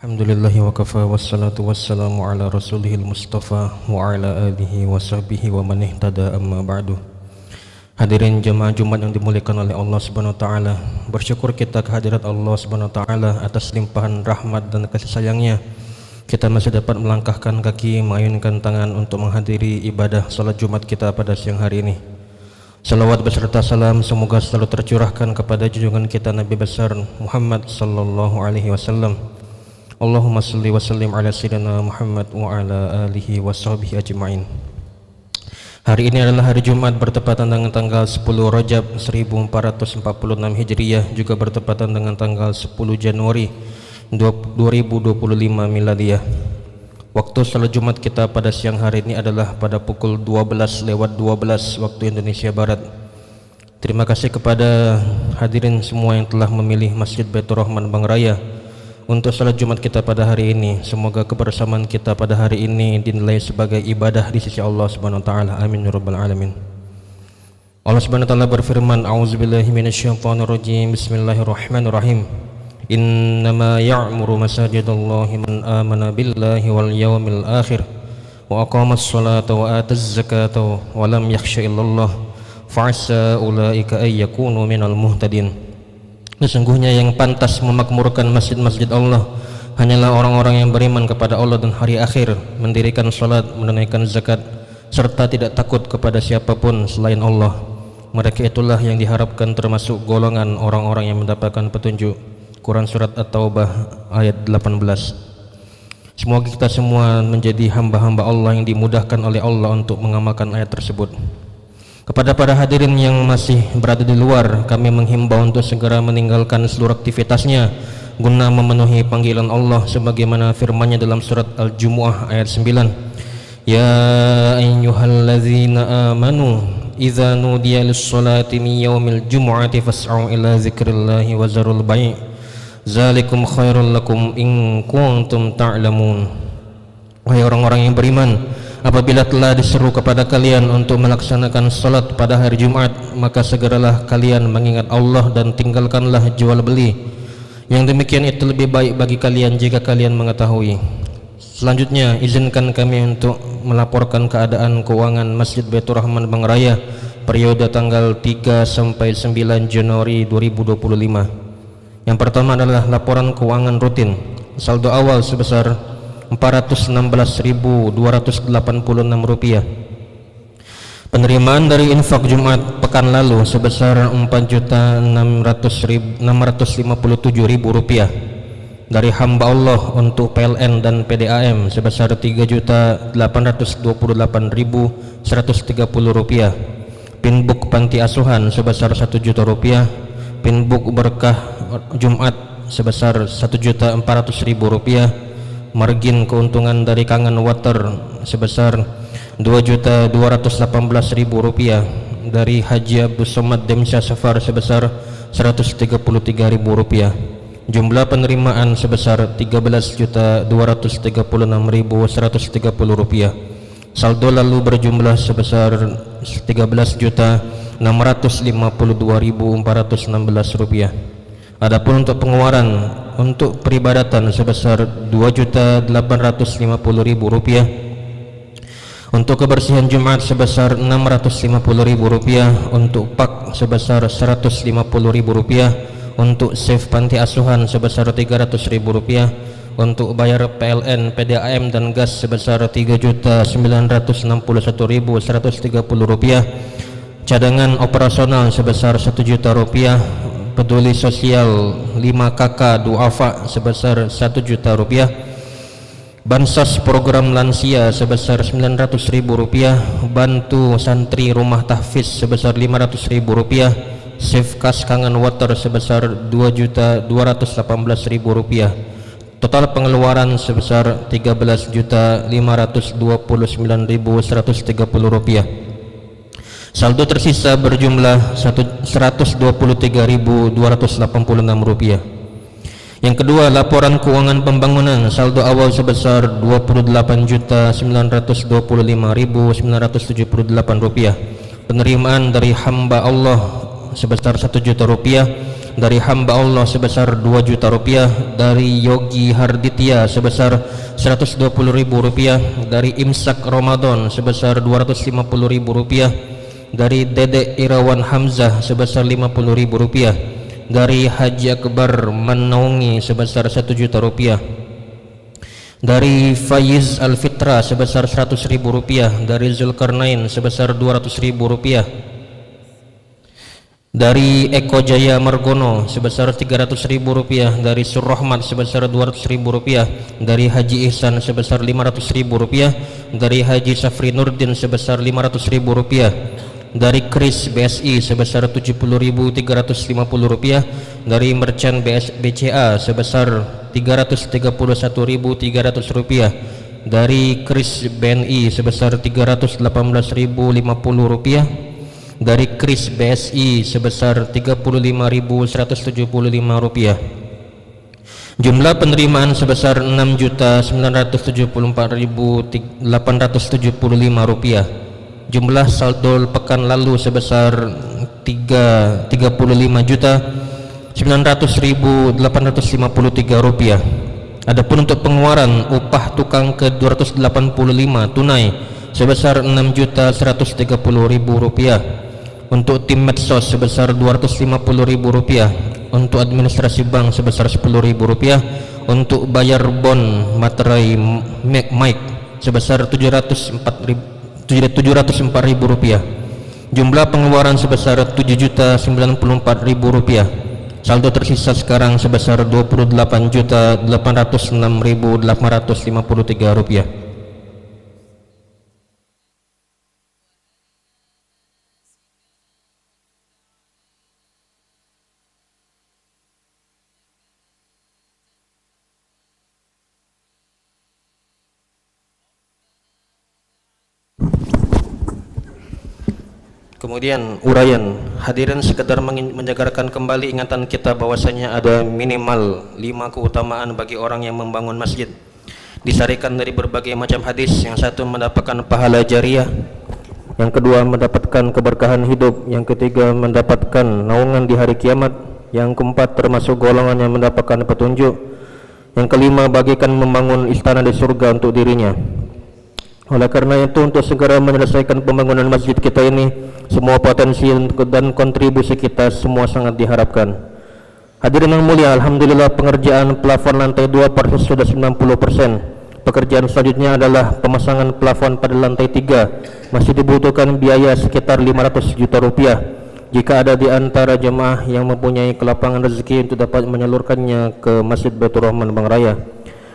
Alhamdulillahi wa kafa wassalatu wassalamu ala rasulihil mustafa wa ala alihi wa sahbihi wa man ihtada amma ba'du. Hadirin jemaah Jumat yang dimuliakan oleh Allah Subhanahu wa taala, bersyukur kita kehadirat Allah Subhanahu wa taala atas limpahan rahmat dan kasih sayangnya. Kita masih dapat melangkahkan kaki, mengayunkan tangan untuk menghadiri ibadah salat Jumat kita pada siang hari ini. Salawat beserta salam semoga selalu tercurahkan kepada junjungan kita Nabi besar Muhammad sallallahu alaihi wasallam. Allahumma salli wa sallim ala sayyidina Muhammad wa ala alihi wa sahbihi ajma'in. Hari ini adalah hari Jumat bertepatan dengan tanggal 10 Rajab 1446 Hijriah, juga bertepatan dengan tanggal 10 Januari 2025 Miladiyah. Waktu salat Jumat kita pada siang hari ini adalah pada pukul 12:12 waktu Indonesia Barat. Terima kasih kepada hadirin semua yang telah memilih Masjid Baitur Rahman Bang Raya untuk salat Jumat kita pada hari ini. Semoga kebersamaan kita pada hari ini dinilai sebagai ibadah di sisi Allah Subhanahu wa taala. Amin ya rabbal alamin. Allah Subhanahu wa taala berfirman, a'udzubillahi minasyaitonirrajim. Bismillahirrahmanirrahim. Innama ya'muru masajidallahi man amana billahi wal yawmil akhir wa aqamas salata wa ataz zakata wa lam yakhsha illallah fa'asa ulaika ay yakunu minal muhtadin. Sesungguhnya yang pantas memakmurkan masjid-masjid Allah hanyalah orang-orang yang beriman kepada Allah dan hari akhir, mendirikan salat, menunaikan zakat, serta tidak takut kepada siapapun selain Allah. Mereka itulah yang diharapkan termasuk golongan orang-orang yang mendapatkan petunjuk. Quran Surat At-Taubah ayat 18. Semoga kita semua menjadi hamba-hamba Allah yang dimudahkan oleh Allah untuk mengamalkan ayat tersebut. Kepada para hadirin yang masih berada di luar, kami menghimbau untuk segera meninggalkan seluruh aktivitasnya guna memenuhi panggilan Allah sebagaimana firman-Nya dalam surat Al-Jumu'ah ayat 9. Ya ayyuhalladzina amanu idza nudiya lis-salati min yaumil jumu'ati fas'au ila dzikrillahi wa zarul bai' zalikum khairul lakum in kuntum ta'lamun. Wahai orang-orang yang beriman, apabila telah diseru kepada kalian untuk melaksanakan salat pada hari Jumat, maka segeralah kalian mengingat Allah dan tinggalkanlah jual beli. Yang demikian itu lebih baik bagi kalian jika kalian mengetahui. Selanjutnya, izinkan kami untuk melaporkan keadaan keuangan Masjid Baitur Rahman Bang Raya periode tanggal 3 sampai 9 Januari 2025. Yang pertama adalah laporan keuangan rutin. Saldo awal sebesar Rp416.286. Penerimaan dari infak Jumat pekan lalu sebesar Rp4.657.000. Dari hamba Allah untuk PLN dan PDAM sebesar Rp3.828.130. Pinbuk Panti Asuhan sebesar Rp1.000.000. Pinbuk Berkah Jumat sebesar Rp1.400.000. Margin keuntungan dari Kangen Water sebesar Rp2.218.000. Dari Haji Abdul Somad Demsyah Safar sebesar Rp133.000. Jumlah penerimaan sebesar Rp13.236.130. Saldo lalu berjumlah sebesar Rp13.652.416. Adapun untuk pengeluaran untuk peribadatan sebesar Rp2.850.000, untuk kebersihan Jumat sebesar Rp650.000, untuk pak sebesar Rp150.000, untuk save panti asuhan sebesar Rp300.000, untuk bayar PLN, PDAM dan gas sebesar Rp3.961.130, cadangan operasional sebesar Rp1.000.000, peduli sosial 5KK Duafa sebesar Rp1.000.000, bansos program lansia sebesar Rp900.000, bantu santri rumah tahfiz sebesar Rp500.000, save kas Kangen Water sebesar Rp2.218.000. Total pengeluaran sebesar Rp13.229.130. Saldo tersisa berjumlah Rp123.286. Yang kedua, laporan keuangan pembangunan. Saldo awal sebesar Rp28.925.978. Penerimaan dari hamba Allah sebesar Rp1.000.000. dari hamba Allah sebesar 2 juta rupiah, dari Yogi Harditya sebesar 120.000 rupiah, dari Imsak Ramadan sebesar 250.000 rupiah, dari Dede Irawan Hamzah sebesar 50.000 rupiah, dari Haji Akbar Manaungi sebesar 1 juta rupiah, dari Faiz Al-Fitra sebesar 100.000 rupiah, dari Zulkarnain sebesar 200.000 rupiah, dari Eko Jaya Margono sebesar 300.000 rupiah, dari Surrahmat sebesar 200.000 rupiah, dari Haji Ihsan sebesar 500.000 rupiah, dari Haji Safri Nurdin sebesar 500.000 rupiah, dari Kris BSI sebesar 70.350 rupiah, dari Merchant BCA sebesar 331.300 rupiah, dari Kris BNI sebesar 318.050 rupiah, dari Kris BSI sebesar 35.175 rupiah. Jumlah penerimaan sebesar 6.974.875 rupiah. Jumlah saldo pekan lalu sebesar 35.900.853 rupiah. Adapun untuk pengeluaran upah tukang ke 285 tunai sebesar 6.130.000 rupiah. Untuk tim medsos sebesar 250.000 rupiah. Untuk administrasi bank sebesar 10.000 rupiah. Untuk bayar bon materai mic sebesar 704.000 rupiah. Jumlah pengeluaran sebesar 7.094.000 rupiah. Saldo tersisa sekarang sebesar 28.806.853 rupiah. Kemudian uraian, hadirin sekedar menjagarkan kembali ingatan kita bahwasanya ada minimal 5 keutamaan bagi orang yang membangun masjid. Disarikan dari berbagai macam hadis. Yang satu mendapatkan pahala jariah, yang kedua mendapatkan keberkahan hidup, yang ketiga mendapatkan naungan di hari kiamat, yang keempat termasuk golongan yang mendapatkan petunjuk, yang kelima bagikan membangun istana di surga untuk dirinya. Oleh karena itu, untuk segera menyelesaikan pembangunan masjid kita ini, semua potensi dan kontribusi kita semua sangat diharapkan. Hadirin yang mulia, alhamdulillah pengerjaan plafon lantai 2 sudah 90%. Pekerjaan selanjutnya adalah pemasangan plafon pada lantai 3. Masih dibutuhkan biaya sekitar 500 juta rupiah. Jika ada di antara jemaah yang mempunyai kelapangan rezeki untuk dapat menyalurkannya ke Masjid Baitur Rahman Bang Raya.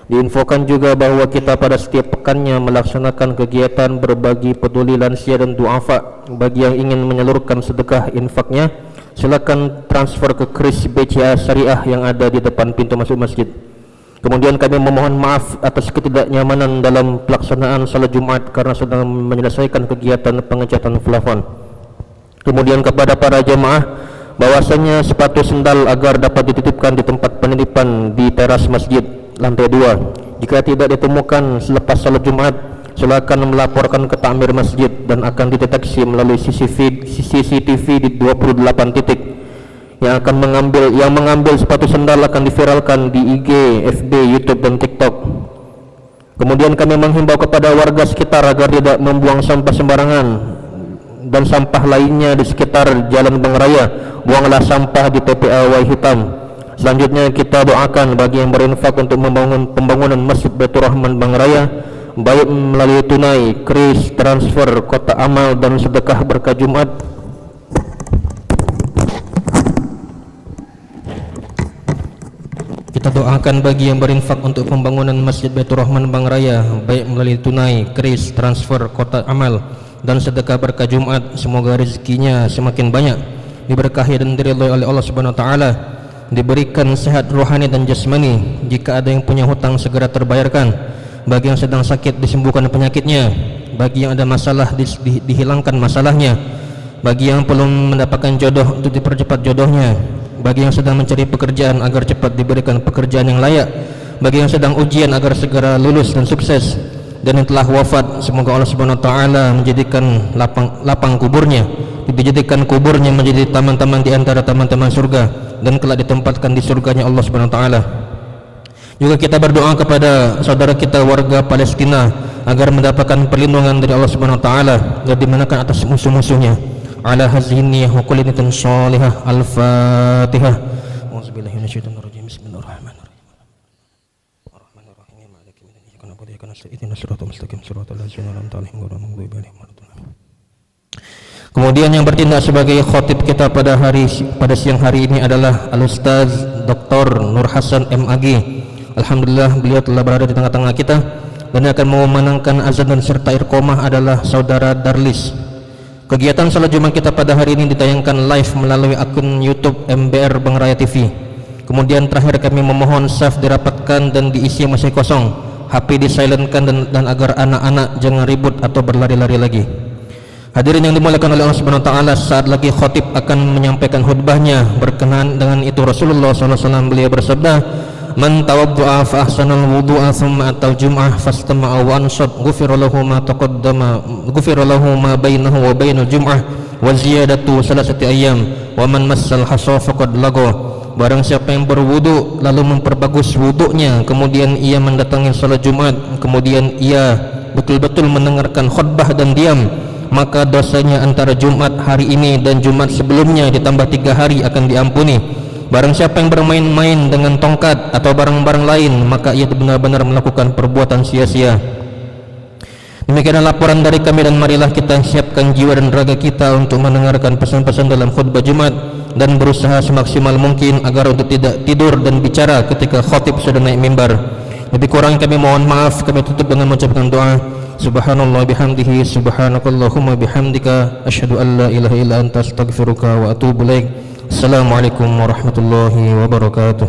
Diinfokan juga bahwa kita pada setiap pekannya melaksanakan kegiatan berbagi peduli lansia dan duafa. Bagi yang ingin menyalurkan sedekah infaknya, silakan transfer ke kris BCA Syariah yang ada di depan pintu masuk masjid. Kemudian kami memohon maaf atas ketidaknyamanan dalam pelaksanaan salat Jumat karena sedang menyelesaikan kegiatan pengecatan plafon. Kemudian kepada para jemaah, bahwasanya sepatu sendal agar dapat dititipkan di tempat penitipan di teras masjid lantai 2. Jika tidak ditemukan selepas salat Jumat, silakan melaporkan ke takmir masjid dan akan dideteksi melalui CCTV di 28 titik. Yang mengambil sepatu sendal akan diviralkan di IG, FB, YouTube dan TikTok. Kemudian kami menghimbau kepada warga sekitar agar tidak membuang sampah sembarangan dan sampah lainnya di sekitar Jalan Bang Raya. Buanglah sampah di TPA Wai Hitam. Selanjutnya kita doakan bagi yang berinfak untuk membangun pembangunan Masjid Baitur Rahman Bang Raya, baik melalui tunai, kris, transfer, kotak amal dan sedekah berkah Jumat. Kita doakan bagi yang berinfak untuk pembangunan Masjid Baitur Rahman Bang Raya, baik melalui tunai, kris, transfer, kotak amal dan sedekah berkah Jumat. Semoga rezekinya semakin banyak, diberkahi dan diridhai oleh Allah Subhanahu wa taala, diberikan sehat rohani dan jasmani. Jika ada yang punya hutang segera terbayarkan, bagi yang sedang sakit disembuhkan penyakitnya, bagi yang ada masalah dihilangkan masalahnya, bagi yang belum mendapatkan jodoh untuk dipercepat jodohnya, bagi yang sedang mencari pekerjaan agar cepat diberikan pekerjaan yang layak, bagi yang sedang ujian agar segera lulus dan sukses, dan yang telah wafat semoga Allah Subhanahu wa taala menjadikan lapang kuburnya, dijadikan kuburnya menjadi taman-taman di antara taman-taman surga. dan kelak ditempatkan di surganya Allah Subhanahu wa taala. Juga kita berdoa kepada saudara kita warga Palestina agar mendapatkan perlindungan dari Allah Subhanahu wa taala dan dimenangkan atas musuh-musuhnya. Ala hazihi wa kulli niyatin shalihah. Al-Fatihah. Auzubillahi minasyaitonir rajim. Bismillahirrahmanirrahim. Ar-Rahmanir-Rahim. Maliki yaumiddin. Iyyaka na'budu wa iyyaka nasta'in. Ihdinas siratal mustaqim. Siratal ladzina an'amta 'alaihim ghairil maghdubi 'alaihim waladdallin. Kemudian yang bertindak sebagai khatib kita pada siang hari ini adalah Al-Ustaz Dr. Nur Hasan MAG. Alhamdulillah beliau telah berada di tengah-tengah kita dan akan memandangkan azan dan serta iqamah adalah saudara Darlis. Kegiatan salat Jumat kita pada hari ini ditayangkan live melalui akun YouTube MBR Bang Raya TV. Kemudian terakhir kami memohon saf dirapatkan dan diisi masih kosong, HP disilentkan dan agar anak-anak jangan ribut atau berlari-lari lagi. Hadirin yang dimuliakan oleh Allah Subhanahu wa taala, saat lagi khatib akan menyampaikan khutbahnya. Berkenaan dengan itu Rasulullah SAW beliau bersabda, "Man tawaddu'a fa ahsanal wudu'a thumma atal jum'ah fastama'a wa ansat ghufira lahu ma bainahu wa bainal jum'ah wa ziyadatu salasati ayyam wa man massal hasa faqad lagha." Barang siapa yang berwudu lalu memperbagus wudunya, kemudian ia mendatangi salat Jumat, kemudian ia betul-betul mendengarkan khutbah dan diam, maka dosanya antara Jumat hari ini dan Jumat sebelumnya ditambah 3 hari akan diampuni. Barang siapa yang bermain-main dengan tongkat atau barang-barang lain, maka ia benar-benar melakukan perbuatan sia-sia. Demikianlah laporan dari kami, dan marilah kita siapkan jiwa dan raga kita untuk mendengarkan pesan-pesan dalam khutbah Jumat dan berusaha semaksimal mungkin agar untuk tidak tidur dan bicara ketika khatib sudah naik mimbar. Lebih kurang kami mohon maaf. Kami tutup dengan mengucapkan doa. Subhanallah bihamdihi, subhanakallahumma bihamdika, asyhadu an la ilaha illa anta, astaghfiruka wa atubu ilaik. Assalamualaikum warahmatullahi wabarakatuh.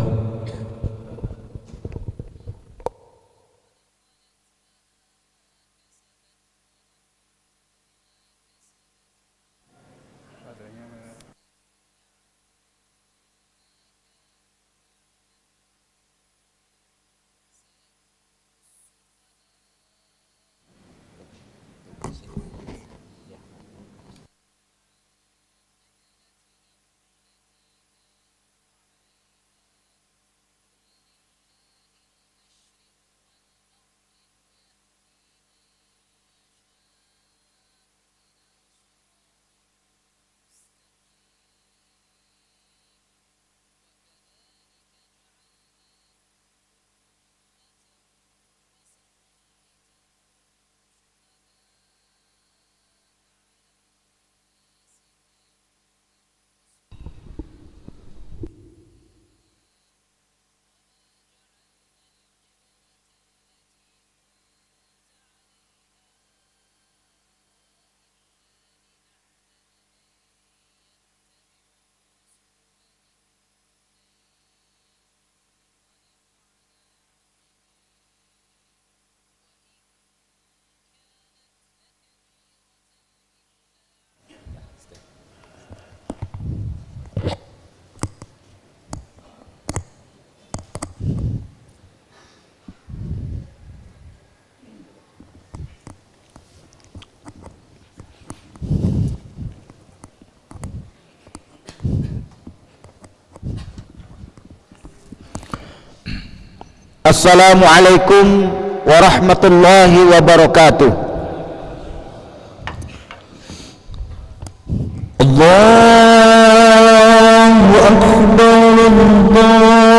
Assalamualaikum warahmatullahi wabarakatuh. Allahu Akbar, Allahu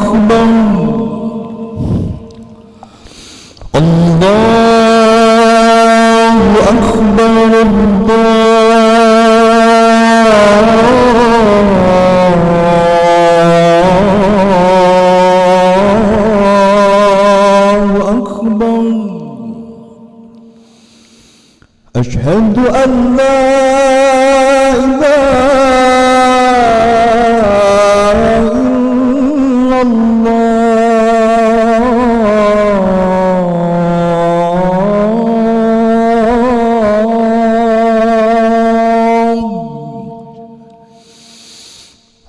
Akbar, Allahu Akbar. أشهد أن لا إله إلا الله.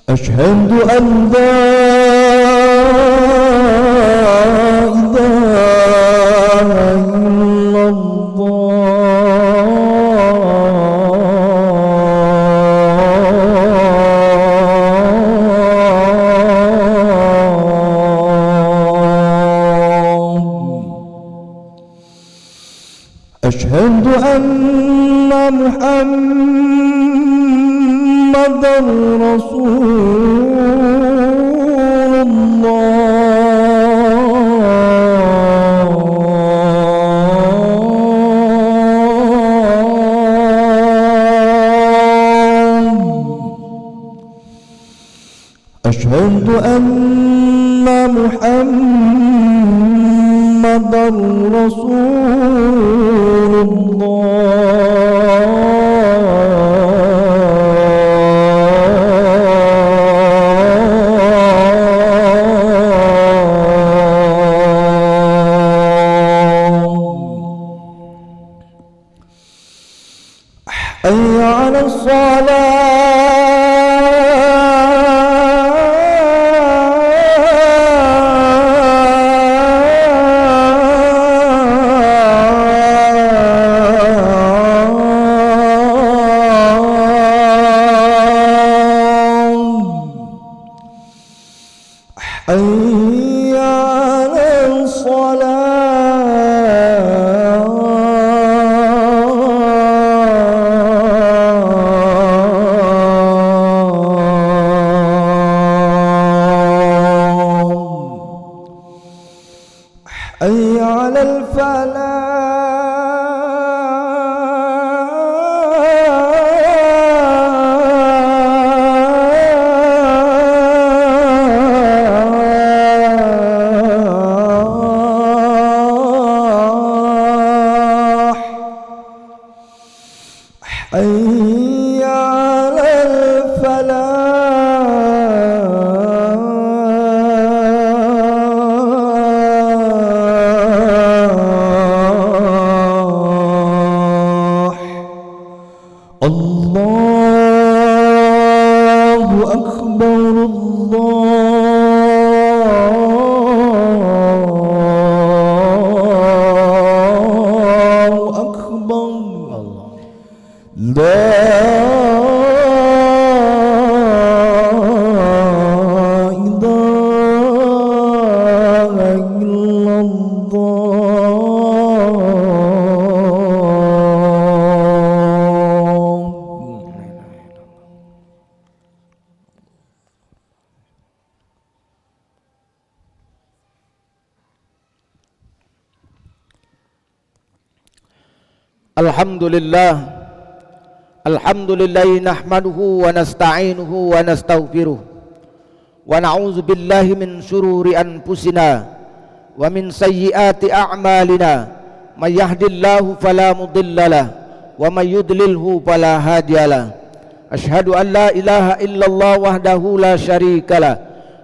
أشهد أن لا إله إلا أشهد أن محمدًا رسول الله. أشهد أن محمدًا رسول حي على حي على حي على الفلاح حي على الفلاح. الله أكبر الله أكبر لا إله إلا الله. Alhamdulillah nahmaduhu wa nasta'inuhu wa nastaghfiruh wa na'udzu billahi min syururi anfusina wa min sayyiati a'malina may yahdihillahu fala mudhillalah wa may yudlilhu fala hadiyalah. Asyhadu an la ilaha illallah wahdahu la syarikalah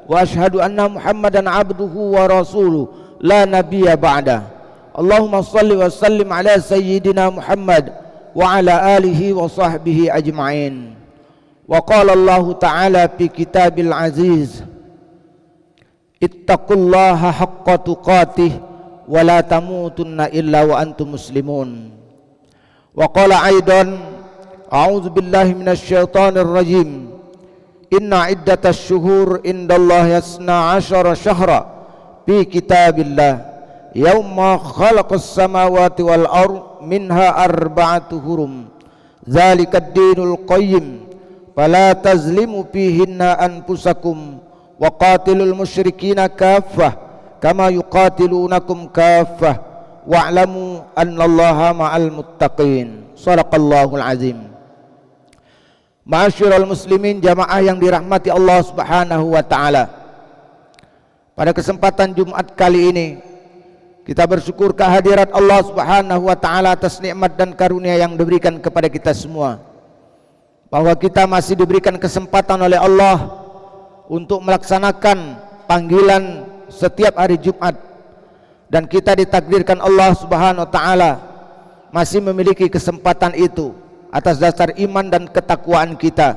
wa asyhadu anna Muhammadan abduhu wa rasuluh la nabiyya ba'dah. Allahumma salli wa sallim ala sayyidina Muhammad wa ala alihi wa sahbihi ajma'in. Wa qala Allah ta'ala fi kitabil aziz, ittaqullaha haqqa tuqatih wa la tamutunna illa wa antum muslimun. Wa qala aidan, a'udzu billahi minasy syaithanir rajim, inna iddatash syuhur indallahi 12 syahra fi kitabillah yauma khalaqas samawati wal ard minha arba'atu hurum zalikad dinul qayyim fala tazlimu fihinna anfusakum wa qatilul musyrikina kaffah kama yuqatilunakum kaffah wa'lamu annallaha ma'al muttaqin. Shadaqallahul azim. Ma'asyiral muslimin, jamaah yang dirahmati Allah Subhanahu wa taala. Pada kesempatan Jumat kali ini kita bersyukur kehadirat Allah Subhanahu wa taala atas nikmat dan karunia yang diberikan kepada kita semua, bahwa kita masih diberikan kesempatan oleh Allah untuk melaksanakan panggilan setiap hari Jumat, dan kita ditakdirkan Allah Subhanahu wa taala masih memiliki kesempatan itu atas dasar iman dan ketakwaan kita.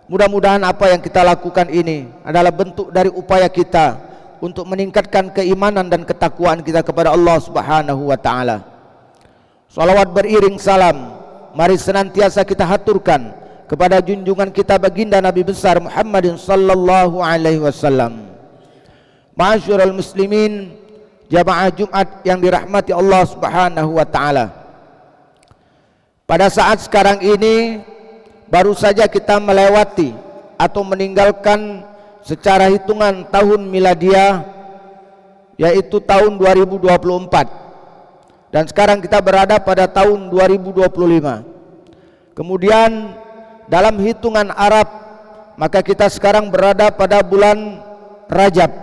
Mudah-mudahan apa yang kita lakukan ini adalah bentuk dari upaya kita untuk meningkatkan keimanan dan ketakwaan kita kepada Allah Subhanahu wa taala. Salawat beriring salam mari senantiasa kita haturkan kepada junjungan kita baginda Nabi besar Muhammadin sallallahu alaihi wasallam. Ma'asyiral muslimin, jamaah Jumat yang dirahmati Allah Subhanahu wa taala. Pada saat sekarang ini baru saja kita melewati atau meninggalkan secara hitungan tahun miladiah, yaitu tahun 2024. Dan sekarang kita berada pada tahun 2025. Kemudian dalam hitungan Arab, maka kita sekarang berada pada bulan Rajab,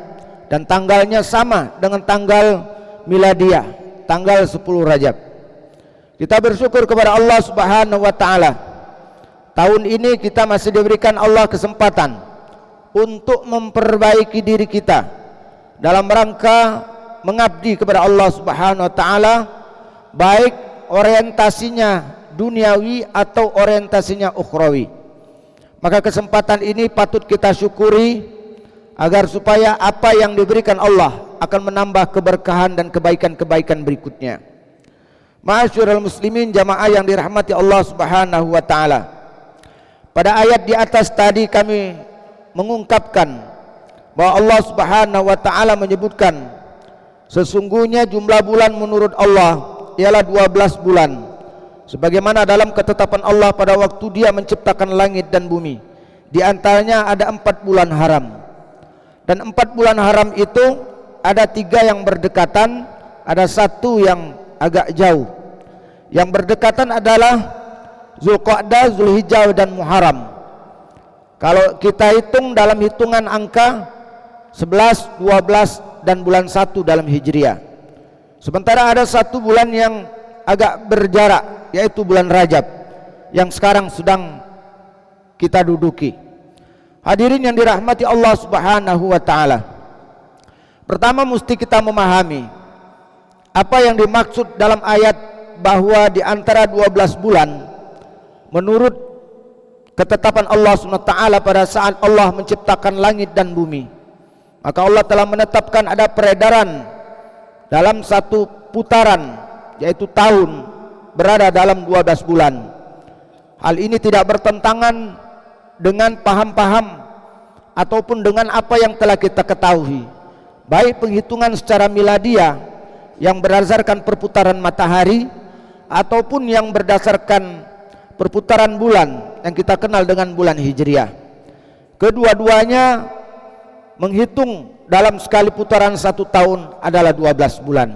dan tanggalnya sama dengan tanggal miladiah, tanggal 10 Rajab. Kita bersyukur kepada Allah Subhanahu wa taala. Tahun ini kita masih diberikan Allah kesempatan untuk memperbaiki diri kita dalam rangka mengabdi kepada Allah Subhanahu wa taala, baik orientasinya duniawi atau orientasinya ukhrawi. Maka kesempatan ini patut kita syukuri agar supaya apa yang diberikan Allah akan menambah keberkahan dan kebaikan-kebaikan berikutnya. Ma'asyiral muslimin, jamaah yang dirahmati Allah Subhanahu wa taala. Pada ayat di atas tadi kami mengungkapkan bahwa Allah Subhanahu wa taala menyebutkan sesungguhnya jumlah bulan menurut Allah ialah 12 bulan, sebagaimana dalam ketetapan Allah pada waktu Dia menciptakan langit dan bumi. Di antaranya ada 4 bulan haram, dan 4 bulan haram itu ada 3 yang berdekatan, ada 1 yang agak jauh. Yang berdekatan adalah Zulqa'dah, Zulhijjah dan Muharram. Kalau kita hitung dalam hitungan angka 11, 12 dan bulan 1 dalam Hijriah. Sementara ada 1 bulan yang agak berjarak, yaitu bulan Rajab, yang sekarang sedang kita duduki. Hadirin yang dirahmati Allah Subhanahu wa taala. Pertama mesti kita memahami apa yang dimaksud dalam ayat bahwa di antara 12 bulan menurut ketetapan Allah Subhanahu wa taala pada saat Allah menciptakan langit dan bumi, maka Allah telah menetapkan ada peredaran dalam 1 putaran, yaitu tahun berada dalam 12 bulan. Hal ini tidak bertentangan dengan paham-paham ataupun dengan apa yang telah kita ketahui, baik penghitungan secara miladiah yang berdasarkan perputaran matahari ataupun yang berdasarkan perputaran bulan yang kita kenal dengan bulan Hijriah. Kedua-duanya menghitung dalam sekali putaran 1 tahun adalah 12 bulan.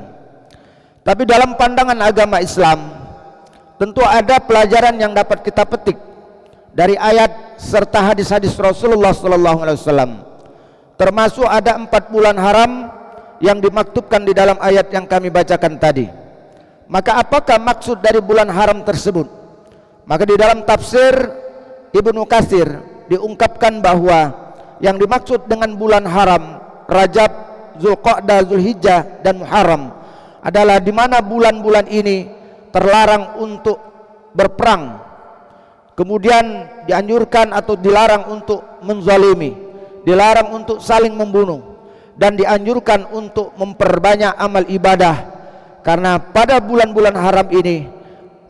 Tapi dalam pandangan agama Islam tentu ada pelajaran yang dapat kita petik dari ayat serta hadis-hadis Rasulullah SAW. Termasuk ada 4 bulan haram yang dimaktubkan di dalam ayat yang kami bacakan tadi. Maka apakah maksud dari bulan haram tersebut? Maka di dalam tafsir Ibnu Katsir diungkapkan bahwa yang dimaksud dengan bulan haram Rajab, Zulqa'dah, Zulhijjah dan Muharram adalah di mana bulan-bulan ini terlarang untuk berperang, kemudian dianjurkan atau dilarang untuk menzalimi, dilarang untuk saling membunuh, dan dianjurkan untuk memperbanyak amal ibadah, karena pada bulan-bulan haram ini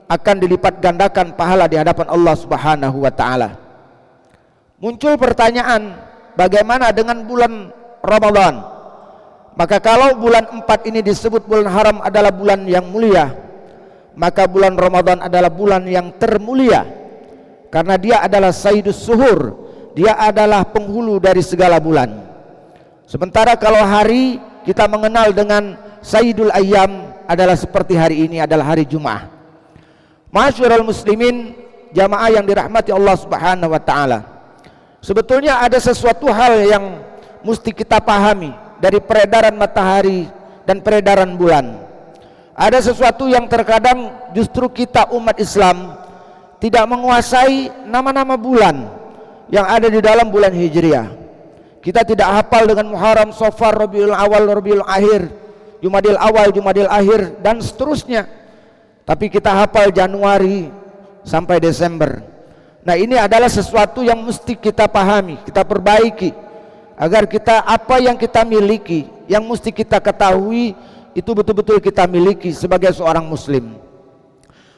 akan dilipat gandakan pahala di hadapan Allah Subhanahu wa taala. Muncul pertanyaan, bagaimana dengan bulan Ramadan? Maka kalau bulan 4 ini disebut bulan haram adalah bulan yang mulia, maka bulan Ramadan adalah bulan yang termulia, karena dia adalah Sayyidus Suhur, dia adalah penghulu dari segala bulan. Sementara kalau hari kita mengenal dengan Sayyidul Ayyam adalah seperti hari ini adalah hari Jumat. Ma'asyiral muslimin, jamaah yang dirahmati Allah Subhanahu wa taala. Sebetulnya ada sesuatu hal yang mesti kita pahami dari peredaran matahari dan peredaran bulan. Ada sesuatu yang terkadang justru kita umat Islam tidak menguasai nama-nama bulan yang ada di dalam bulan Hijriah. Kita tidak hafal dengan Muharram, Safar, Rabiul Awal, Rabiul Akhir, Jumadil Awal, Jumadil Akhir dan seterusnya. Tapi kita hafal Januari sampai Desember. Nah, ini adalah sesuatu yang mesti kita pahami, kita perbaiki, agar kita apa yang kita miliki, yang mesti kita ketahui itu betul-betul kita miliki sebagai seorang muslim.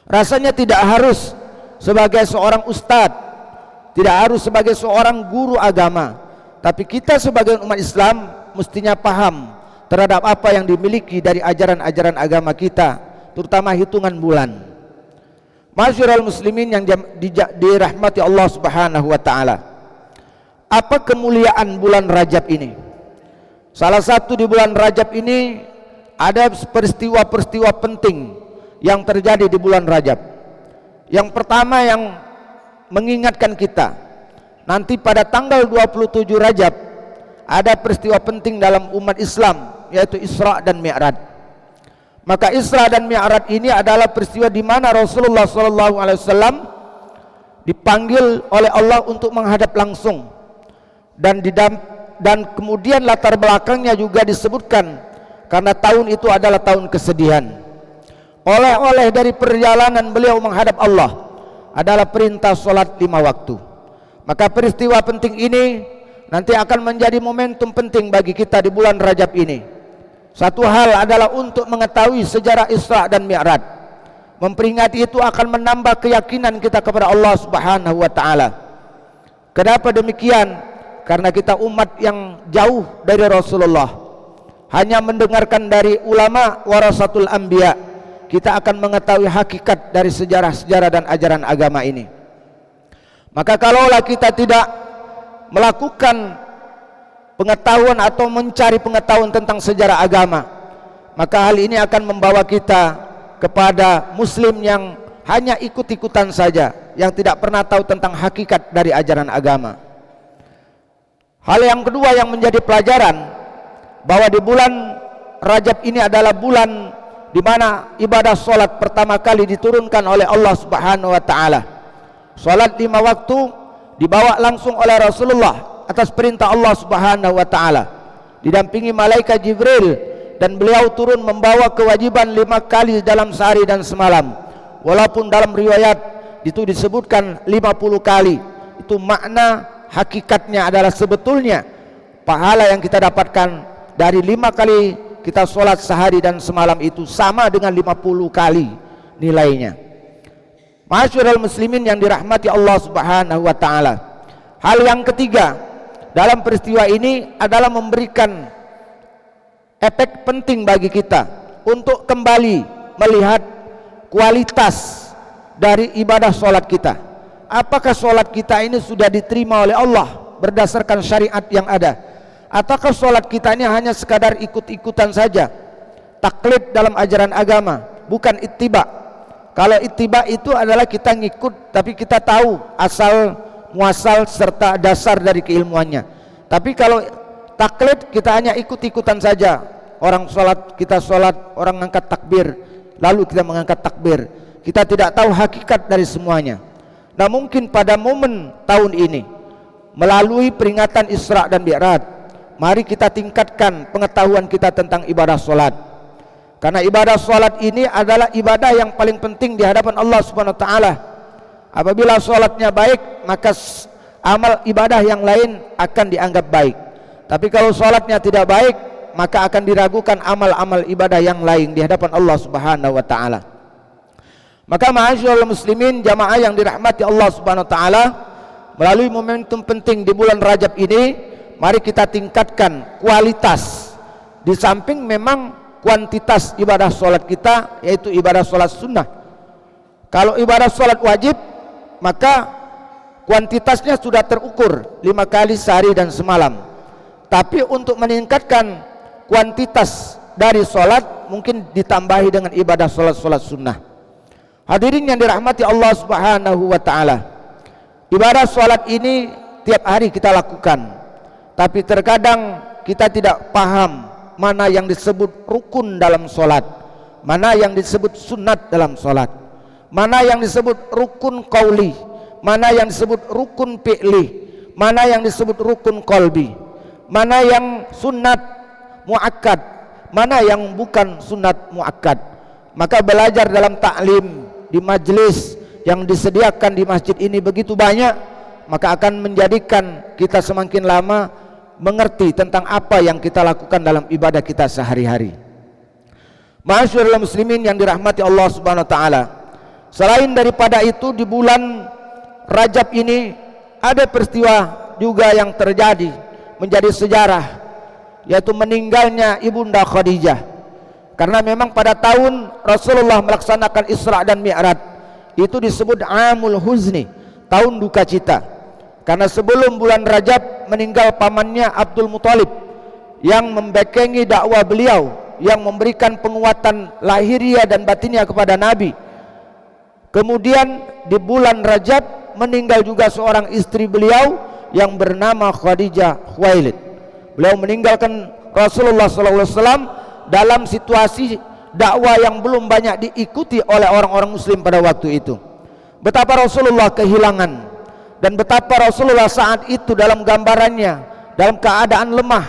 Rasanya tidak harus sebagai seorang ustadz, tidak harus sebagai seorang guru agama, tapi kita sebagai umat Islam mestinya paham terhadap apa yang dimiliki dari ajaran-ajaran agama kita, terutama hitungan bulan. Masyiral muslimin yang dirahmati Allah Subhanahu wa taala. Apa kemuliaan bulan Rajab ini? Salah satu di bulan Rajab ini ada peristiwa-peristiwa penting yang terjadi di bulan Rajab. Yang pertama yang mengingatkan kita, nanti pada tanggal 27 Rajab ada peristiwa penting dalam umat Islam, yaitu Isra dan Mi'raj. Maka Isra dan Mi'raj ini adalah peristiwa di mana Rasulullah SAW dipanggil oleh Allah untuk menghadap langsung, dan kemudian latar belakangnya juga disebutkan karena tahun itu adalah tahun kesedihan. Oleh-oleh dari perjalanan beliau menghadap Allah adalah perintah solat 5 waktu. Maka peristiwa penting ini nanti akan menjadi momentum penting bagi kita di bulan Rajab ini. Satu hal adalah untuk mengetahui sejarah Isra dan Mi'raj. Memperingati itu akan menambah keyakinan kita kepada Allah Subhanahu wa taala. Kenapa demikian? Karena kita umat yang jauh dari Rasulullah, hanya mendengarkan dari ulama warasatul anbiya, kita akan mengetahui hakikat dari sejarah-sejarah dan ajaran agama ini. Maka kalaulah kita tidak melakukan pengetahuan atau mencari pengetahuan tentang sejarah agama, maka hal ini akan membawa kita kepada muslim yang hanya ikut-ikutan saja, yang tidak pernah tahu tentang hakikat dari ajaran agama. Hal yang kedua yang menjadi pelajaran, bahwa di bulan Rajab ini adalah bulan di mana ibadah solat pertama kali diturunkan oleh Allah Subhanahu wa taala. Solat 5 waktu dibawa langsung oleh Rasulullah atas perintah Allah Subhanahu wa taala, didampingi malaikat Jibril, dan beliau turun membawa kewajiban 5 kali dalam sehari dan semalam. Walaupun dalam riwayat itu disebutkan 50 kali. Itu makna hakikatnya adalah sebetulnya pahala yang kita dapatkan dari 5 kali kita sholat sehari dan semalam itu sama dengan 50 kali nilainya. Masyarul muslimin yang dirahmati Allah Subhanahu wa taala. Hal yang ketiga dalam peristiwa ini adalah memberikan efek penting bagi kita untuk kembali melihat kualitas dari ibadah sholat kita. Apakah sholat kita ini sudah diterima oleh Allah berdasarkan syariat yang ada, ataukah sholat kita ini hanya sekadar ikut-ikutan saja, taklid dalam ajaran agama, bukan ittiba. Kalau ittiba itu adalah kita ngikut tapi kita tahu asal muasal serta dasar dari keilmuannya. Tapi kalau taklid kita hanya ikut-ikutan saja, orang sholat kita sholat, orang ngangkat takbir lalu kita mengangkat takbir, kita tidak tahu hakikat dari semuanya. Nah, mungkin pada momen tahun ini melalui peringatan Isra dan Mi'raj, mari kita tingkatkan pengetahuan kita tentang ibadah solat. Karena ibadah solat ini adalah ibadah yang paling penting di hadapan Allah Subhanahu wa taala. Apabila solatnya baik, maka amal ibadah yang lain akan dianggap baik. Tapi kalau solatnya tidak baik, maka akan diragukan amal-amal ibadah yang lain di hadapan Allah Subhanahu wa taala. Maka ma'asyiral muslimin jamaah yang dirahmati Allah Subhanahu wa taala, melalui momentum penting di bulan Rajab ini, mari kita tingkatkan kualitas di samping memang kuantitas ibadah sholat kita, yaitu ibadah sholat sunnah. Kalau ibadah sholat wajib, maka kuantitasnya sudah terukur 5 kali sehari dan semalam. Tapi untuk meningkatkan kuantitas dari sholat, mungkin ditambahi dengan ibadah sholat-sholat sunnah. Hadirin yang dirahmati Allah Subhanahu wa taala, ibadah sholat ini tiap hari kita lakukan, tapi terkadang kita tidak paham mana yang disebut rukun dalam sholat, mana yang disebut sunat dalam sholat, mana yang disebut rukun qauli, mana yang disebut rukun fi'li, mana yang disebut rukun qalbi, mana yang sunat muakkad, mana yang bukan sunat muakkad. Maka belajar dalam taklim di majelis yang disediakan di masjid ini begitu banyak, maka akan menjadikan kita semakin lama mengerti tentang apa yang kita lakukan dalam ibadah kita sehari-hari. Ma'asyiral muslimin yang dirahmati Allah Subhanahu wa taala, Selain daripada itu, di bulan Rajab ini ada peristiwa juga yang terjadi menjadi sejarah, yaitu meninggalnya Ibunda Khadijah. Karena memang pada tahun Rasulullah melaksanakan Isra dan Mi'raj itu disebut Amul Huzni, tahun duka cita. Karena sebelum bulan Rajab meninggal pamannya Abdul Muthalib yang membekengi dakwah beliau, yang memberikan penguatan lahiriah dan batinnya kepada Nabi. Kemudian di bulan Rajab meninggal juga seorang istri beliau yang bernama Khadijah Khuwailid. Beliau meninggalkan Rasulullah SAW dalam situasi dakwah yang belum banyak diikuti oleh orang-orang muslim pada waktu itu. Betapa Rasulullah kehilangan, dan betapa Rasulullah saat itu dalam gambarannya dalam keadaan lemah,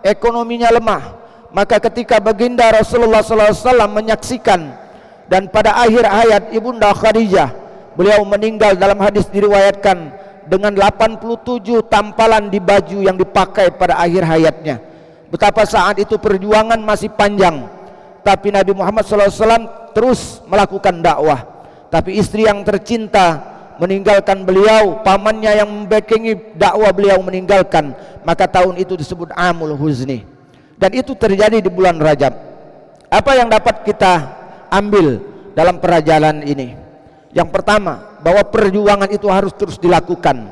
ekonominya lemah. Maka ketika baginda Rasulullah SAW menyaksikan, dan pada akhir hayat Ibunda Khadijah, beliau meninggal dalam hadis diriwayatkan dengan 87 tampalan di baju yang dipakai pada akhir hayatnya. Betapa saat itu perjuangan masih panjang, tapi Nabi Muhammad SAW terus melakukan dakwah. Tapi istri yang tercinta meninggalkan beliau, pamannya yang membekengi dakwah beliau meninggalkan, maka tahun itu disebut Amul Huzni. Dan itu terjadi di bulan Rajab. Apa yang dapat kita ambil dalam perjalanan ini? Yang pertama, bahwa perjuangan itu harus terus dilakukan.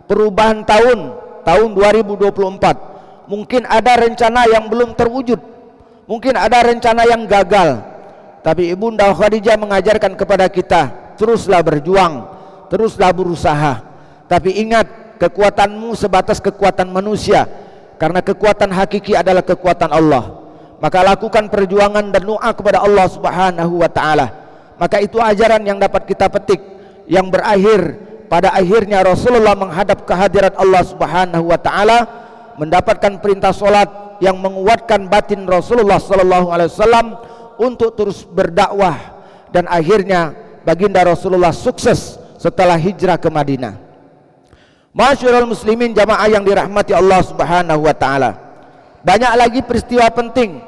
Perubahan tahun 2024, mungkin ada rencana yang belum terwujud, mungkin ada rencana yang gagal, tapi Ibunda Khadijah mengajarkan kepada kita, teruslah berjuang, teruslah berusaha. Tapi ingat, kekuatanmu sebatas kekuatan manusia, karena kekuatan hakiki adalah kekuatan Allah. Maka lakukan perjuangan dan doa kepada Allah Subhanahu wa ta'ala. Maka itu ajaran yang dapat kita petik, yang berakhir pada akhirnya Rasulullah menghadap kehadirat Allah Subhanahu wa ta'ala, mendapatkan perintah solat yang menguatkan batin Rasulullah sallallahu alaihi wasallam untuk terus berdakwah, dan akhirnya baginda Rasulullah sukses setelah hijrah ke Madinah. Masyarul muslimin jamaah yang dirahmati Allah Subhanahu wa ta'ala, banyak lagi peristiwa penting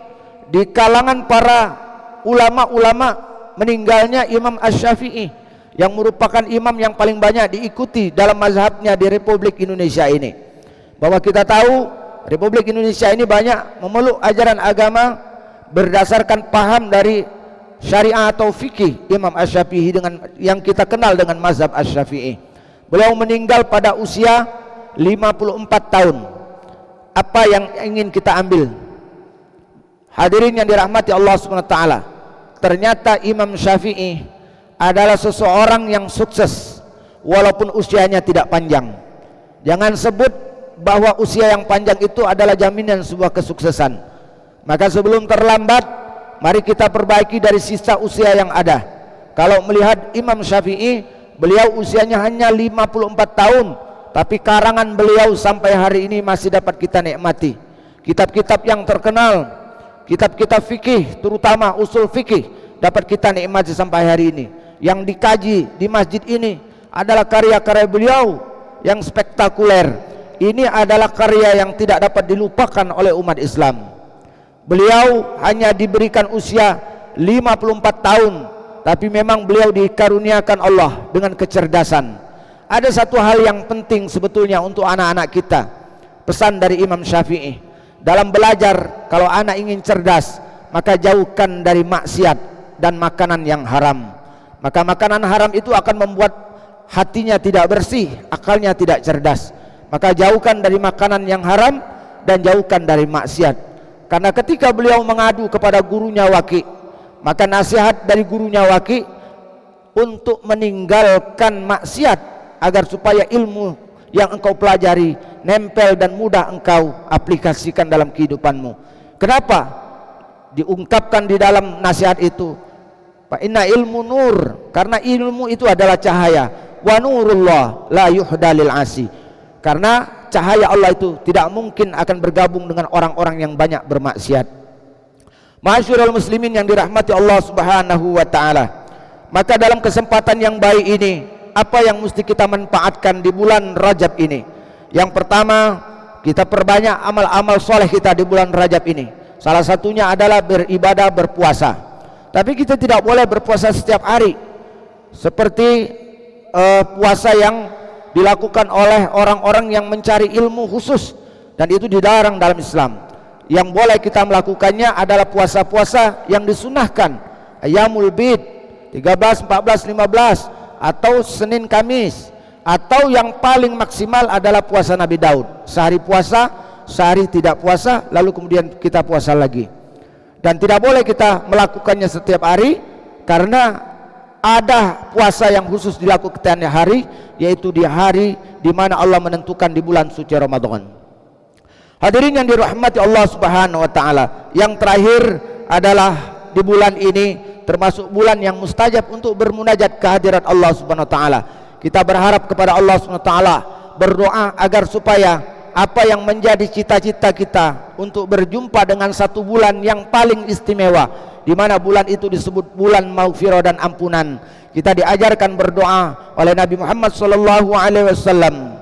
di kalangan para ulama-ulama. Meninggalnya Imam Asy-Syafi'i yang merupakan imam yang paling banyak diikuti dalam mazhabnya di Republik Indonesia ini. Bahwa kita tahu Republik Indonesia ini banyak memeluk ajaran agama berdasarkan paham dari syariah atau fikih Imam Asy-Syafi'i, dengan yang kita kenal dengan mazhab Asy-Syafi'i. Beliau meninggal pada usia 54 tahun. Apa yang ingin kita ambil? Hadirin yang dirahmati Allah SWT, ternyata Imam Syafi'i adalah seseorang yang sukses walaupun usianya tidak panjang. Jangan sebut bahwa usia yang panjang itu adalah jaminan sebuah kesuksesan. Maka sebelum terlambat, mari kita perbaiki dari sisa usia yang ada. Kalau melihat Imam Syafi'i, beliau usianya hanya 54 tahun, tapi karangan beliau sampai hari ini masih dapat kita nikmati. Kitab-kitab yang terkenal, kitab-kitab fikih, terutama usul fikih, dapat kita nikmati sampai hari ini. Yang dikaji di masjid ini adalah karya-karya beliau yang spektakuler. Ini adalah karya yang tidak dapat dilupakan oleh umat Islam. Beliau hanya diberikan usia 54 tahun, tapi memang beliau dikaruniakan Allah dengan kecerdasan. Ada satu hal yang penting sebetulnya untuk anak-anak kita, pesan dari Imam Syafi'i dalam belajar. Kalau anak ingin cerdas, maka jauhkan dari maksiat dan makanan yang haram. Maka makanan haram itu akan membuat hatinya tidak bersih, akalnya tidak cerdas. Maka jauhkan dari makanan yang haram dan jauhkan dari maksiat. Karena ketika beliau mengadu kepada gurunya Waki, maka nasihat dari gurunya Waki untuk meninggalkan maksiat agar supaya ilmu yang engkau pelajari nempel dan mudah engkau aplikasikan dalam kehidupanmu. Kenapa diungkapkan di dalam nasihat itu? Fa inna ilmu nur, karena ilmu itu adalah cahaya. Wa nurullah la yuhdalil asi, karena cahaya Allah itu tidak mungkin akan bergabung dengan orang-orang yang banyak bermaksiat. Masyarul muslimin yang dirahmati Allah Subhanahu wa ta'ala, maka dalam kesempatan yang baik ini, apa yang mesti kita manfaatkan di bulan Rajab ini? Yang pertama, kita perbanyak amal-amal soleh kita di bulan Rajab ini. Salah satunya adalah beribadah, berpuasa. Tapi kita tidak boleh berpuasa setiap hari. seperti puasa yang dilakukan oleh orang-orang yang mencari ilmu khusus, dan itu dilarang dalam Islam. Yang boleh kita melakukannya adalah puasa-puasa yang disunahkan, Ayyamul Bid 13, 14, 15, atau Senin Kamis, atau yang paling maksimal adalah puasa Nabi Daud, sehari puasa, sehari tidak puasa, lalu kemudian kita puasa lagi. Dan tidak boleh kita melakukannya setiap hari, karena ada puasa yang khusus dilakukan di hari, yaitu di hari di mana Allah menentukan di bulan suci Ramadan. Hadirin yang dirahmati Allah Subhanahu wa taala, yang terakhir adalah di bulan ini termasuk bulan yang mustajab untuk bermunajat kehadirat Allah Subhanahu wa taala. Kita berharap kepada Allah Subhanahu wa taala, berdoa agar supaya apa yang menjadi cita-cita kita untuk berjumpa dengan satu bulan yang paling istimewa, di mana bulan itu disebut bulan maghfirah dan ampunan. Kita diajarkan berdoa oleh Nabi Muhammad sallallahu alaihi wasallam,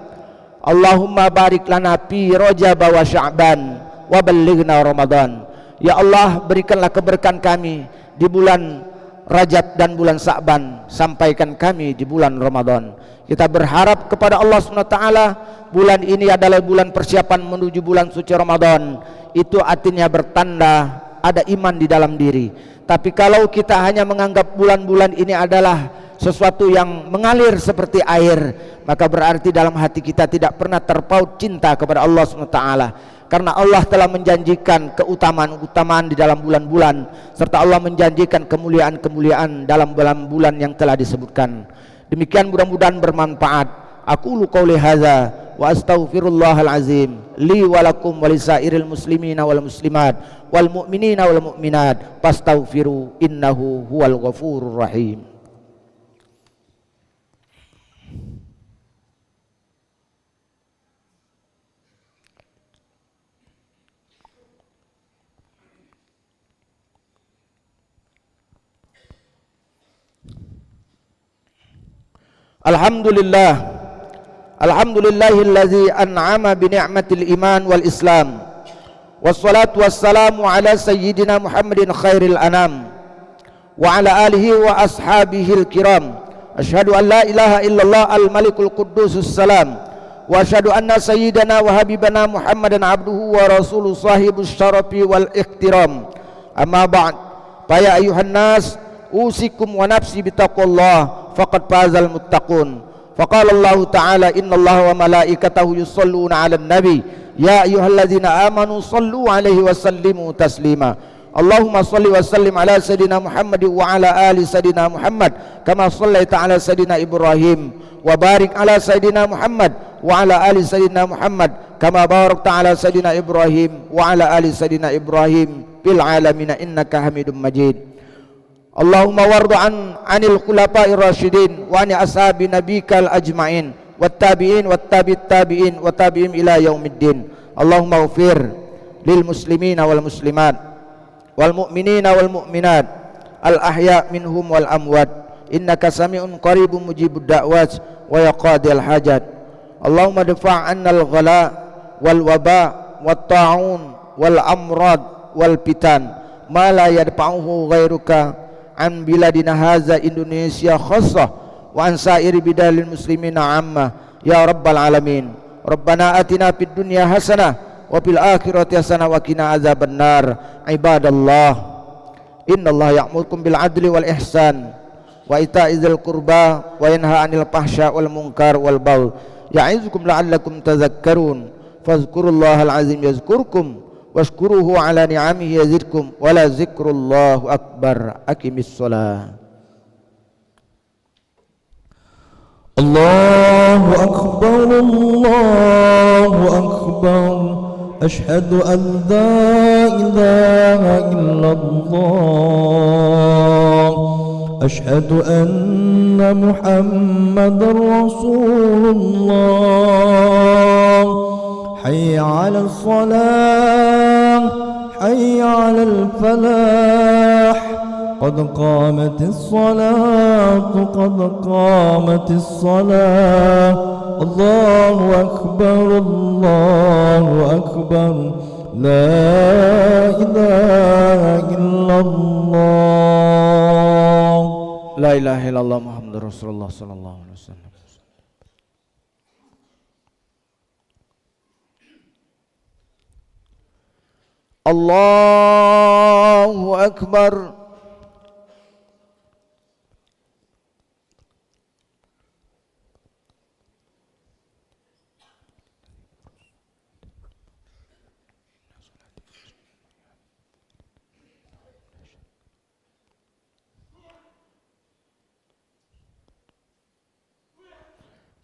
Allahumma barik lana fi Rajab wa Sya'ban wa ballighna Ramadan. Ya Allah, berikanlah keberkahan kami di bulan Rajab dan bulan Sya'ban, sampaikan kami di bulan Ramadan. Kita berharap kepada Allah SWT, bulan ini adalah bulan persiapan menuju bulan suci Ramadan. Itu artinya bertanda ada iman di dalam diri. Tapi kalau kita hanya menganggap bulan-bulan ini adalah sesuatu yang mengalir seperti air, maka berarti dalam hati kita tidak pernah terpaut cinta kepada Allah SWT. Karena Allah telah menjanjikan keutamaan-keutamaan di dalam bulan-bulan, serta Allah menjanjikan kemuliaan-kemuliaan dalam bulan-bulan yang telah disebutkan. Demikian mudah-mudahan bermanfaat. Aqulu qouli hadza wa astaghfirullahal azim li wa lakum wa lisairil muslimina wal muslimat wal mu'minina wal mu'minat fastaghfiru innahu huwal ghafurur rahim. Alhamdulillah, alhamdulillahillazi an'ama bi ni'matil iman wal islam, wassalatu wassalamu ala sayyidina Muhammadin khairil anam wa ala alihi wa ashabihil kiram. Asyhadu an la ilaha illallah al malikul quddusus salam, wa asyhadu anna sayyidana wa habibana Muhammadan abduhu wa rasuluh sahibus syarafi wal ikhtiram. Amma ba'd, fa ya ayuhan nas usikum wa nafsi bitaqwallah faqad fazal muttaqun. Faqala Allah Ta'ala, innallaha wa malaikatahu yusalluna 'alan nabi ya ayyuhalladzina amanu sallu 'alaihi wa sallimu taslima. Allahumma salli wa sallim ala sayidina Muhammad wa ala ali sayidina Muhammad kama sallaita ala sayidina Ibrahim wa barik ala sayidina Muhammad wa ala ali sayidina Muhammad kama barakta ala sayidina Ibrahim wa ala ali sayidina Ibrahim fil alamin innaka Hamidum Majid. Allahumma wardu anil khulafa'ir rasyidin wa ani ashabi nabikal ajma'in wat tabi'in wat tabi'it tabi'in wa tabi'im ila yaumiddin. Allahumma ighfir lil muslimina wal muslimat wal mu'minina wal mu'minat al ahya' minhum wal amwat innaka sami'un qaribun mujibud da'wat wa yaqadil hajat. Allahumma difa' annal ghala wal waba wat ta'un wal amrad wal pitan ma la yadfa'uhu ghairuka an biladina haza Indonesia khassah wa an sairi bidalil muslimina amma ya rabbal alamin. Rabbana atina fid dunya hasanah wa fil akhirati hasanah wa qina azabannar. Ibadallah, innallaha ya'murukum bil adli wal ihsan wa ita'izil qurba wa yanha 'anil fahsya wal munkar wal baghi ya'izukum la'allakum tadhakkarun. Fadhkurullahal azim yazkurkum washkuruhu ala ni'amihi yazidkum wala zikrullahu akbar. Aqimis shalah. Allahu akbar, Allahu akbar. Asyhadu an la ilaha illallah. Asyhadu anna Muhammadar Rasulullah. Hayya 'alal shalah, hayya 'alal falah. Qad qamatis salatu, qad qamatis salah. Allahu akbar, Allahu akbar. La ilaha illallah. La ilaha illallah Muhammadur Rasulullah sallallahu alaihi wasallam. Allahu akbar.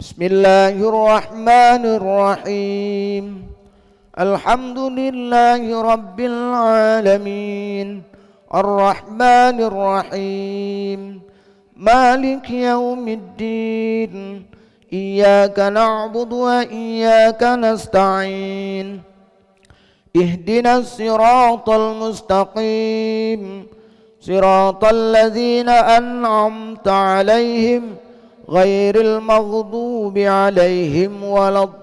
Bismillahirrahmanirrahim. Alhamdulillahi rabbil alamin. Ar-Rahmanir Rahim. Maliki yaumiddin. Iyyaka na'budu wa iyyaka nasta'in. Ihdinas siratal mustaqim. Siratal ladzina an'amta 'alaihim ghairil maghdubi 'alaihim waladdallin.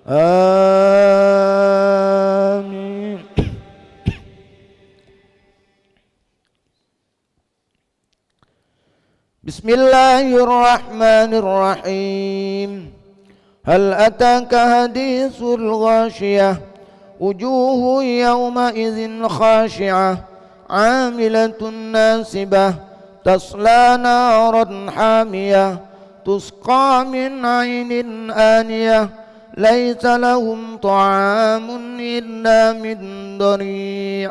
Amin. Bismillahirrahmanirrahim. Hal ataka hadithul ghashiyah. Wujuhu yawma idzin khashi'ah. Amilatun nasibah. Tasla naran hamiyah. Tusqa min 'ainin aniyah. Laisa lahum ta'amun illa min dari'.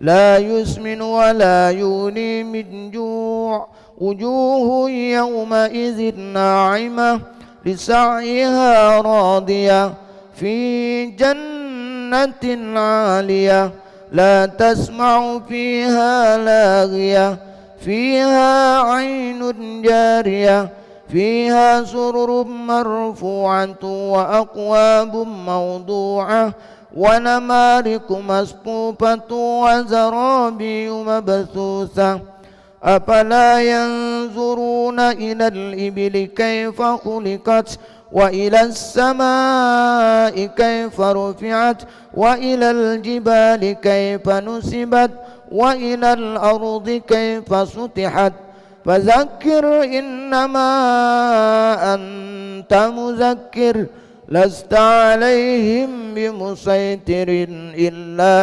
La yusmin wa la yuni min ju'. Wujuhu yawma idzin na'imah. Lisa'yiha radiyah. Fi jannatin 'aliyah. لا تسمع فيها لاغية. فيها عين جارية. فيها سرر مرفوعة وأكواب موضوعة ونمارق مصفوفة وزرابي مبثوثة. أفلا ينظرون إلى الإبل كيف خلقت وإلى السماء كيف رفعت وإلى الجبال كيف نصبت وإلى الأرض كيف سطحت. فذكر إنما أنت مذكر لست عليهم بمسيطر إلا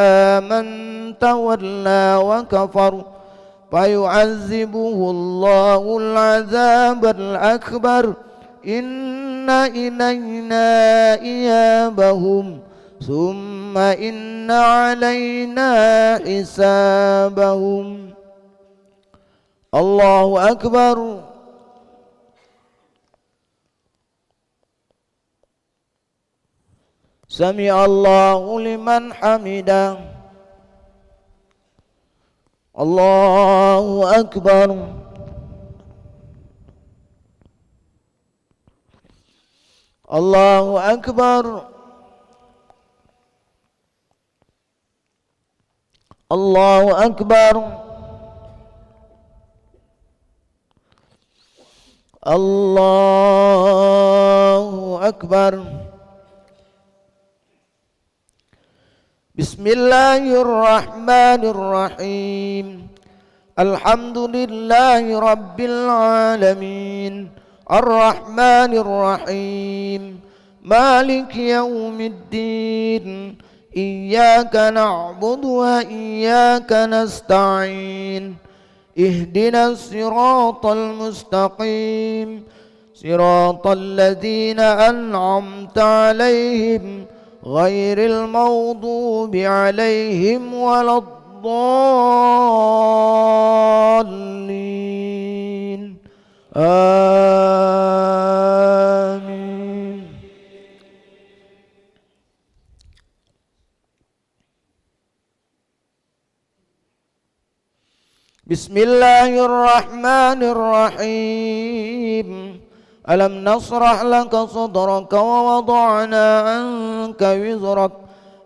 من تولى وكفر فيعذبه الله العذاب الأكبر. إن إلينا إيابهم ثم إن علينا حسابهم. الله أكبر. سمع الله لمن حمده. الله أكبر. الله أكبر. الله أكبر. الله أكبر. بسم الله الرحمن الرحيم. الحمد لله رب العالمين. الرحمن الرحيم. مالك يوم الدين. إياك نعبد وإياك نستعين. اهدنا الصراط المستقيم. صراط الذين أنعمت عليهم غير المغضوب عليهم ولا الضالين. آمين. بسم الله الرحمن الرحيم. ألم نشرح لك صدرك ووضعنا عنك وزرك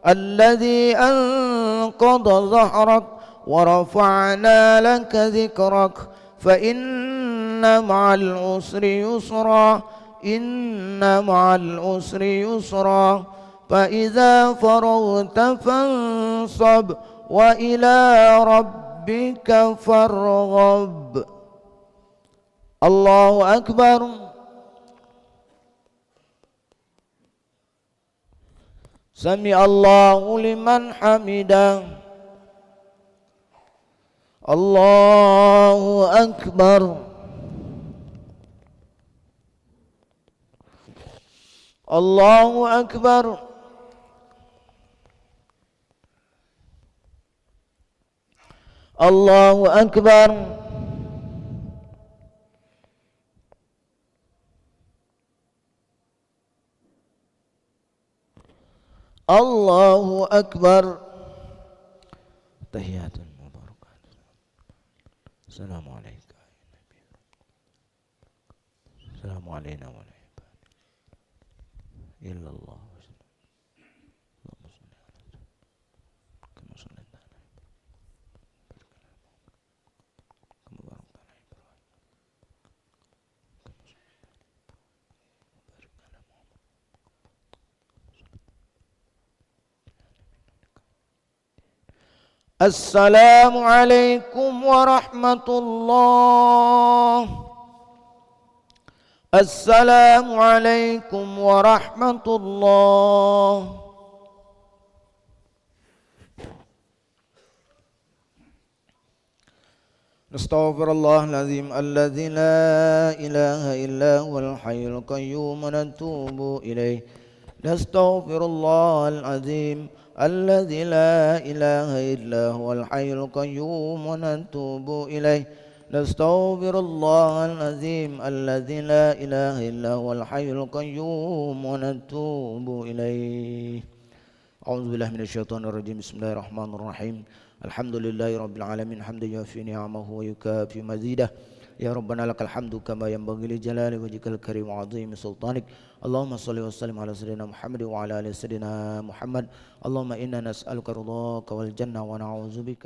الذي أنقض ظهرك ورفعنا لك ذكرك فإن مع العسر يسرا. إن مع العسر يسرا. فإذا فرغت فانصب وإلى ربك فارغب. الله أكبر. سمع الله لمن حمده. الله أكبر. الله أكبر. الله أكبر. الله أكبر. تحيات مباركات. السلام عليكم. السلام علينا وعلى عباد إلا الله. اللهم صل على كما صليت على كما باركت على إبراهيم كما صليت وبارك على محمد. السلام عليكم ورحمة الله. السلام عليكم ورحمة الله. نستغفر الله العظيم الذي لا إله إلا هو الحي القيوم ونتوب إليه. نستغفر الله العظيم الذي لا إله إلا هو الحي القيوم ونتوب إليه. نستغفر الله العظيم الذي لا إله إلا هو الحي القيوم ونتوب إليه. أعوذ بالله من الشيطان الرجيم. بسم الله الرحمن الرحيم. الحمد لله رب العالمين حمدا يوافي نعمه ويكافي مزيده. يا ربنا لك الحمد كما ينبغي لجلال وجهك الكريم وعظيم سلطانك. اللهم صل وسلم على سيدنا محمد وعلى آل سيدنا محمد. اللهم إنا نسألك رضاك والجنة ونعوذ بك